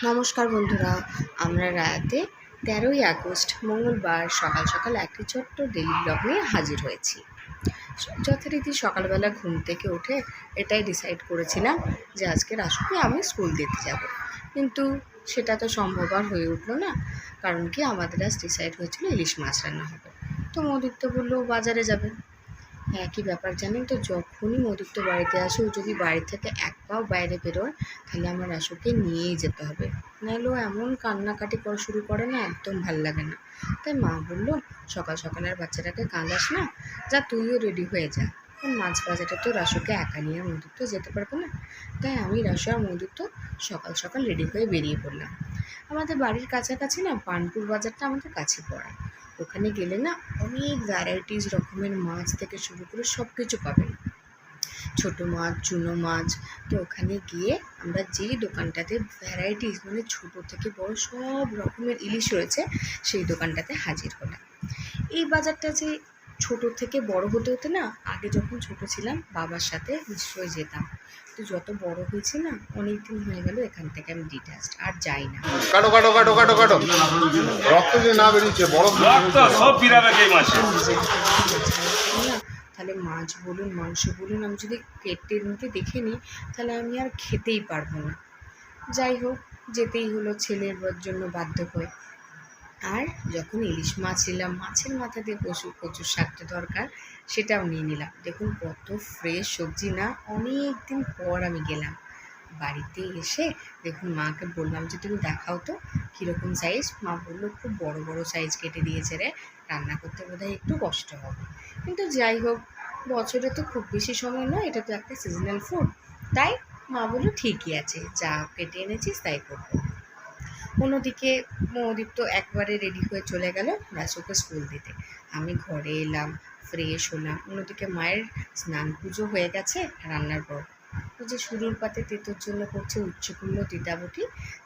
নমস্কার বন্ধুরা, আমরা রাতে 13ই আগস্ট মঙ্গলবার সকাল সকাল একটি ছোট্ট ডেইলি ব্লগ নিয়ে হাজির হয়েছি। যথারীতি সকালবেলা ঘুম থেকে উঠে এটাই ডিসাইড করেছিলাম যে আজকে রাসুকে আমি স্কুল দিতে যাব, কিন্তু সেটা তো সম্ভব আর হয়ে উঠলো না। কারণ কি, আমাদের আজ ডিসাইড হয়েছিল ইলিশ মাছ রান্না হবে। তো মদিত্য বললো বাজারে যাবে। একই ব্যাপার জানেন তো, যখনই মদিত্য বাড়িতে আসে, ও যদি বাড়ি থেকে এক পাও বাইরে বেরোয় তাহলে আমার রাসুকে নিয়েই যেতে হবে, নাহলে ও এমন কান্নাকাটি করা শুরু করে না, একদম ভাল লাগে না। তাই মা বললো, সকাল সকাল আর বাচ্চাটাকে কাঁদাস না, যা তুইও রেডি হয়ে যা। কারণ মাছ বাজারে তো রাসুকে একা নিয়ে আর মদিত্য যেতে পারবো না। তাই আমি, রাসু আর মদিত্য সকাল সকাল রেডি হয়ে বেরিয়ে পড়লাম। আমাদের বাড়ির কাছাকাছি না পানপুর বাজারটা আমাদের কাছে পড়ে। ওখানে গেলে না অনেক ভ্যারাইটিস রকমের মাছ থেকে শুরু করে সব কিছু পাবেন, ছোটো মাছ, চুনো মাছ। তো ওখানে গিয়ে আমরা যেই দোকানটাতে ভ্যারাইটিস মানে ছোটো থেকে বড় সব রকমের ইলিশ রয়েছে, সেই দোকানটাতে হাজির হলাম। এই বাজারটা যে ছোটো থেকে বড় হতে হতে না, আগে যখন ছোট ছিলাম বাবার সাথে নিশ্চয়ই যেতাম, তো যত বড় হয়েছে না, অনেক দিন হয়ে গেল এখান থেকে আমি ডিট্যাচড আর যাই না। কাটো কাটো কাটো কাটো কাটো রক্ত যে না বেরিয়েছে বড় রক্ত সব ফিরাবে এই মাসে না, তাহলে মাছ বলুন মাংস বলুন আমি যদি কেটে নিতে দেখে নিই তাহলে আমি আর খেতেই পারবো না। যাই হোক, যেতেই হলো ছেলের জন্য বাধ্য হয়ে। আর যখন ইলিশ মাছ নিলাম, মাছের মাথা দিয়ে কচুর শাকটা দরকার, সেটাও নিয়ে নিলাম। দেখুন কত ফ্রেশ সবজি না, অনেক দিন পর আমি গেলাম। বাড়িতে এসে দেখুন মাকে বললাম যে তুমি দেখাও তো কীরকম সাইজ। মা বললো খুব বড় বড় সাইজ কেটে দিয়েছে রে, রান্না করতে বোধহয় একটু কষ্ট হবে। কিন্তু যাই হোক, বছরে তো খুব বেশি সময় নয়, এটা তো একটা সিজনাল ফুড। তাই মা বললো ঠিকই আছে, যা কেটে এনেছিস তাই করবো। অন্যদিকে মৌদীপ তো একবারে রেডি হয়ে চলে গেল রাসুকে স্কুল দিতে। আমি ঘরে এলাম, ফ্রেশ হলাম। অন্যদিকে মায়ের স্নান পুজো হয়ে গেছে রান্নার পর। ওই যে শুরুর পাতে তেতোর জন্য করছে উচ্চকুল্লো দিদাবটি,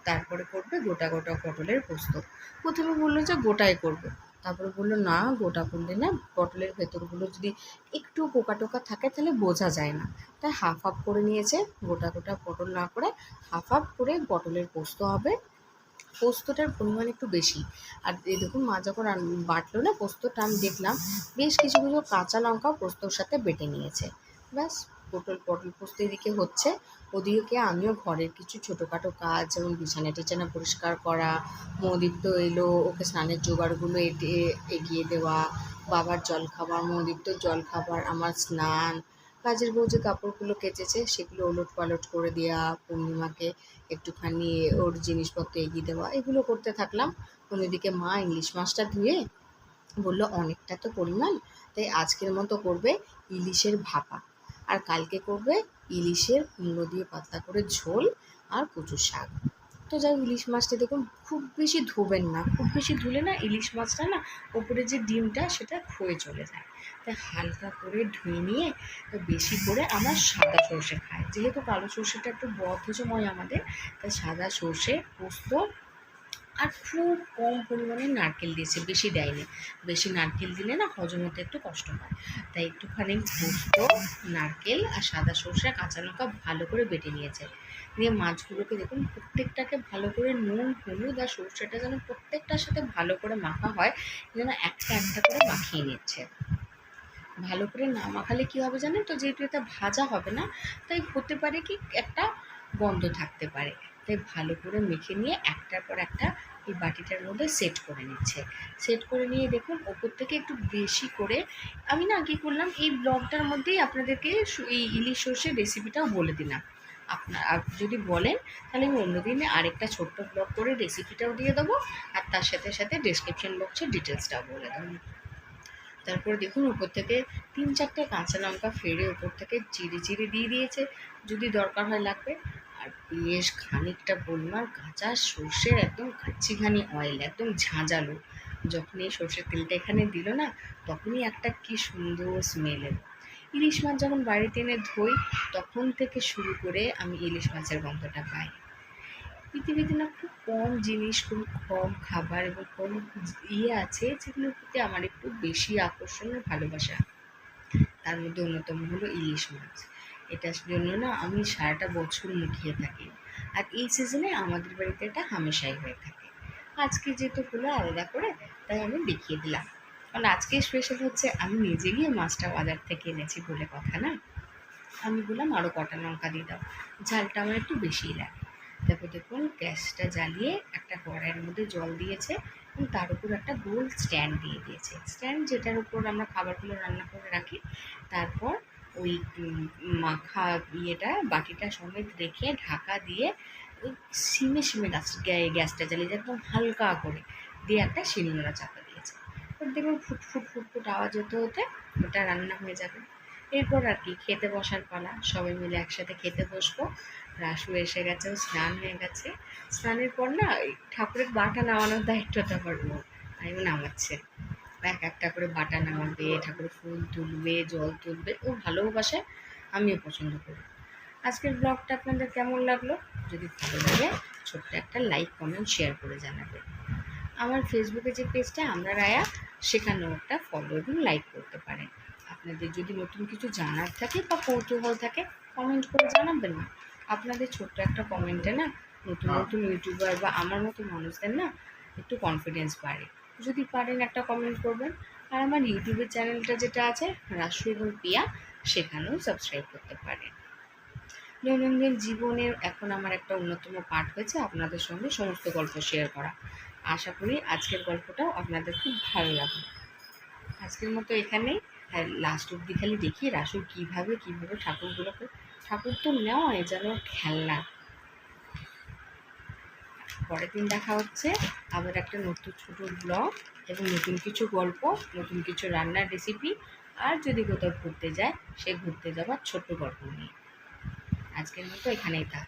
তারপরে করবে গোটা গোটা পটলের পোস্ত। প্রথমে বললো যে গোটাই করবে, তারপরে বললো না, গোটা করলে না পটলের ভেতরগুলো যদি একটু পোকা টোকা থাকে তাহলে বোঝা যায় না। তাই হাফ হাফ করে নিয়েছে, গোটা গোটা পটল না করে হাফ হাফ করে পটলের পোস্ত হবে। পোস্তটার পরিমাণ একটু বেশি। আর এই দেখুন মা যখন বাটলো না পোস্তটা, আমি দেখলাম বেশ কিছু কিছু কাঁচা লঙ্কাও পোস্তর সাথে বেটে নিয়েছে। ব্যাস, পটল পোস্ত এদিকে হচ্ছে। ওদিকে আমিও ঘরের কিছু ছোটোখাটো কাজ, যেমন বিছানা টিছানা পরিষ্কার করা, মৌদীপ্ত এলো, ওকে স্নানের জোগাড়গুলো এগিয়ে দেওয়া, বাবার জলখাবার, মৌদীপ্তর জলখাবার, আমার স্নান, কাজের বউ যে কাপড়গুলো কেচেছে সেগুলো ওলট পালট করে দেওয়া, পূর্ণিমাকে একটুখানি ওর জিনিসপত্র এগিয়ে দেওয়া, এগুলো করতে থাকলাম। অন্যদিকে মা ইলিশ মাছটা ধুয়ে বললো অনেকটা তো পরিমাণ, তাই আজকের মতো করবে ইলিশের ভাপা, আর কালকে করবে ইলিশের কুমড়ো দিয়ে পাতলা করে ঝোল আর কচুর শাক। তো যাই, ইলিশ মাছটা দেখুন খুব বেশি ধোবেন না, খুব বেশি ধুলে না ইলিশ মাছটা না ওপরে যে ডিমটা সেটা ক্ষয়ে চলে যায়। তাই হালকা করে ধুয়ে নিয়ে বেশি করে আমার সাদা সর্ষে খায়, যেহেতু কালো সর্ষেটা একটু বদ্ধজময় আমাদের, তাই সাদা সর্ষে, পোস্ত আর খুব কম পরিমাণে নারকেল দিয়েছে, বেশি দেয়নি। বেশি নারকেল দিলে না হজম হতে একটু কষ্ট হয়, তাই একটুখানি পোস্ত, নারকেল আর সাদা সর্ষে, কাঁচা লঙ্কা ভালো করে বেটে নিয়েছে। দিয়ে মাছগুলোকে দেখুন প্রত্যেকটাকে ভালো করে নুন, হলুদ আর সর্ষেটা যেন প্রত্যেকটার সাথে ভালো করে মাখা হয়, যেন একটা একটা করে মাখিয়ে নিচ্ছে। ভালো করে না মাখালে কী হবে জানেন তো, যেহেতু এটা ভাজা হবে না, তাই হতে পারে কি একটা গন্ধ থাকতে পারে। তাই ভালো করে মেখে নিয়ে একটার পর একটা এই বাটিটার মধ্যে সেট করে নিচ্ছে। সেট করে নিয়ে দেখুন ওপর থেকে একটু বেশি করে, আমি না কী করলাম, এই ব্লগটার মধ্যেই আপনাদেরকে এই ইলিশ সর্ষের রেসিপিটাও বলে দিলাম। আপনি যদি বলেন তাহলে আমি অন্যদিনে আরেকটা ছোট্ট ব্লগ করে রেসিপিটাও দিয়ে দেবো, আর তার সাথে সাথে ডেসক্রিপশন বক্সে ডিটেলসটাও বলে দেবো। তারপর দেখুন উপর থেকে 3-4টে কাঁচা লঙ্কা ফেড়ে উপর থেকে চিড়ে চিড়ে দিয়ে দিয়েছে, যদি দরকার হয় লাগবে। আর বেশ খানিকটা পরিমাণ কাঁচা সর্ষের একদম কাচ্চিঘানি অয়েল, একদম ঝাঁঝালো। যখন এই সর্ষের তেলটা এখানে দিল না, তখনই একটা কি সুন্দর স্মেল এলো। ইলিশ মাছ যখন বাড়িতে এনে ধুই, তখন থেকে শুরু করে আমি ইলিশ মাছের গন্ধটা পাই। পৃথিবীতে না খুব কম জিনিস, খুব কম খাবার এবং কম আছে যেগুলোর প্রতি আমার একটু বেশি আকর্ষণ ও ভালোবাসা। তার মধ্যে অন্যতম হলো ইলিশ মাছ। এটার জন্য না আমি সারাটা বছর মুখিয়ে থাকি। আর এই সিজনে আমাদের বাড়িতে এটা হামেশাই হয়ে থাকে। আজকে যেহেতু হলো আলাদা করে, তাই আমি দেখিয়ে দিলাম। কারণ আজকে স্পেশাল হচ্ছে আমি নিজে গিয়ে মাছটা বাজার থেকে এনেছি বলে কথা না। আমি বললাম আরও কটা লঙ্কা দিয়ে দাও, ঝালটা আমার একটু বেশিই লাগে। তারপর দেখুন গ্যাসটা জ্বালিয়ে একটা কড়াইয়ের মধ্যে জল দিয়েছে এবং তার উপর একটা গোল স্ট্যান্ড দিয়ে দিয়েছে, স্ট্যান্ড যেটার উপর আমরা খাবারগুলো রান্না করে রাখি। তারপর ওই মাখা বাটিটা সমেত রেখে ঢাকা দিয়ে ওই সিমে গ্যাসটা জ্বালিয়ে একদম হালকা করে দিয়ে একটা শিলনোড়া চাপা দিয়েছে। এবার দেখুন ফুট আওয়াজ হতে হতে ওটা রান্না হয়ে যাবে। এরপর আর কি খেতে বসার পালা, সবাই মিলে একসাথে খেতে বসবো। রাসু এসে গেছে, ও স্নান হয়ে গেছে। স্নানের পর না ওই ঠাকুরের বাটা নামানোর দায়িত্বটা পারবো, আমিও নামাচ্ছে। একটা করে বাটা নামাবে, ঠাকুরের ফুল তুলবে, জল তুলবে, ও ভালোবাসে, আমিও পছন্দ করি। আজকের ব্লগটা আপনাদের কেমন লাগলো? যদি ভালো লাগে ছোট্ট একটা লাইক, কমেন্ট, শেয়ার করে জানাবে। আমার ফেসবুকে যে পেজটা আমরা রায়া, সেখানেও একটা ফলো এবং লাইক করতে পারেন। আপনাদের যদি নতুন কিছু জানার থাকে বা কৌতূহল থাকে, কমেন্ট করে জানাবেন না। আপনাদের ছোট্ট একটা কমেন্টে না নতুন নতুন ইউটিউবার বা আমার মতো মানুষদের না একটু কনফিডেন্স বাড়ে। যদি পারেন একটা কমেন্ট করবেন। আর আমার ইউটিউবের চ্যানেলটা যেটা আছে রাসু এবং পিয়া, সেখানেও সাবস্ক্রাইব করতে পারেন। দৈনন্দিন জীবনের এখন আমার একটা অন্যতম পার্ট হয়েছে আপনাদের সঙ্গে সমস্ত গল্প শেয়ার করা। আশা করি আজকের গল্পটাও আপনাদের খুব ভালো লাগবে। আজকের মতো এখানেই। আর লাস্ট অব্দি খালি দেখি রাসু কীভাবে ঠাকুরগুলোকে, ঠাকুর তো নয় যেন খেলনা। পরের দিন দেখা হচ্ছে আবার একটা নতুন ছোটো ব্লগ এবং নতুন কিছু গল্প, নতুন কিছু রান্নার রেসিপি, আর যদি কোথাও ঘুরতে যায় সে ঘুরতে যাওয়ার ছোট্ট গল্প নিয়ে। আজকের মতো এখানেই থাক।